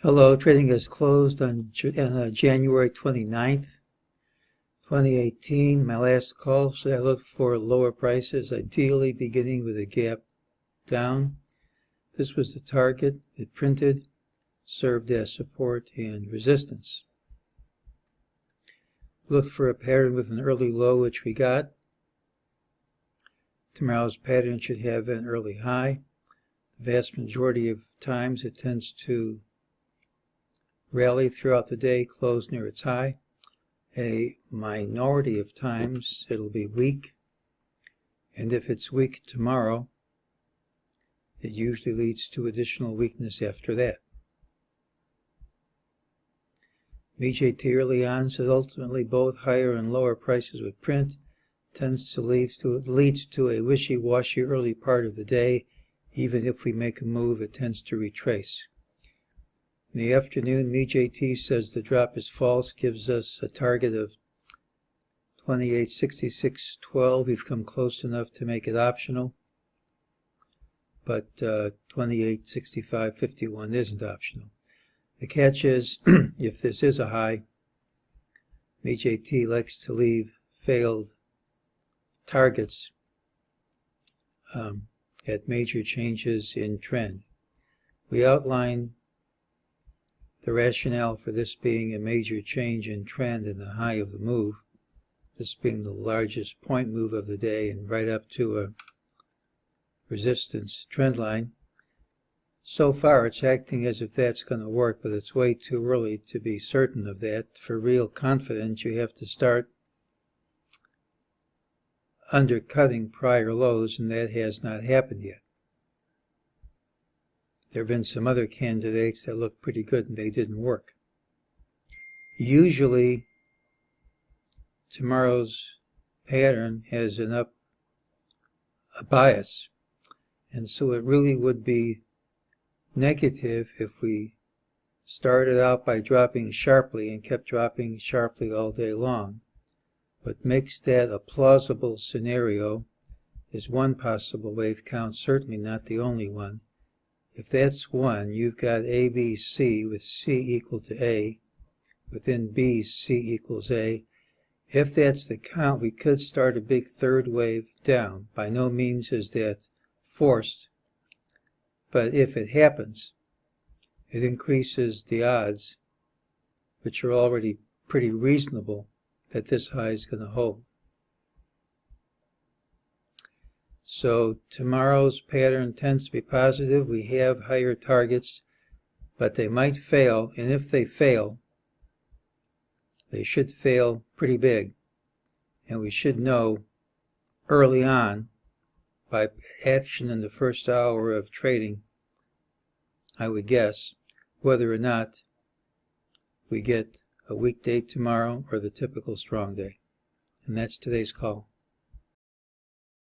Hello, trading is closed on January 29th, 2018. My last call said I look for lower prices, ideally beginning with a gap down. This was the target. It printed, served as support and resistance. Looked for a pattern with an early low, which we got. Tomorrow's pattern should have an early high. The vast majority of times it tends to rally throughout the day, close near its high. A minority of times it'll be weak, and if it's weak tomorrow, it usually leads to additional weakness after that. MEJT early on said ultimately both higher and lower prices would print. Tends to leads to a wishy-washy early part of the day. Even if we make a move, it tends to retrace. In the afternoon, MEJT says the drop is false, gives us a target of 28.6612. We've come close enough to make it optional, but 28.6551 isn't optional. The catch is, if this is a high, MEJT likes to leave failed targets at major changes in trend. We outline the rationale for this being a major change in trend in the high of the move, this being the largest point move of the day and right up to a resistance trend line. So far it's acting as if that's going to work, but it's way too early to be certain of that. For real confidence, you have to start undercutting prior lows, and that has not happened yet. There have been some other candidates that looked pretty good and they didn't work. Usually, tomorrow's pattern has a bias, and so it really would be negative if we started out by dropping sharply and kept dropping sharply all day long. What makes that a plausible scenario is one possible wave count, certainly not the only one. If that's one, you've got A, B, C with C equal to A. Within B, C equals A. If that's the count, we could start a big third wave down. By no means is that forced, but if it happens, it increases the odds, which are already pretty reasonable, that this high is going to hold. So tomorrow's pattern tends to be positive. We have higher targets, but they might fail, and if they fail, they should fail pretty big. And we should know early on, by action in the first hour of trading, I would guess, whether or not we get a weak day tomorrow or the typical strong day. And that's today's call.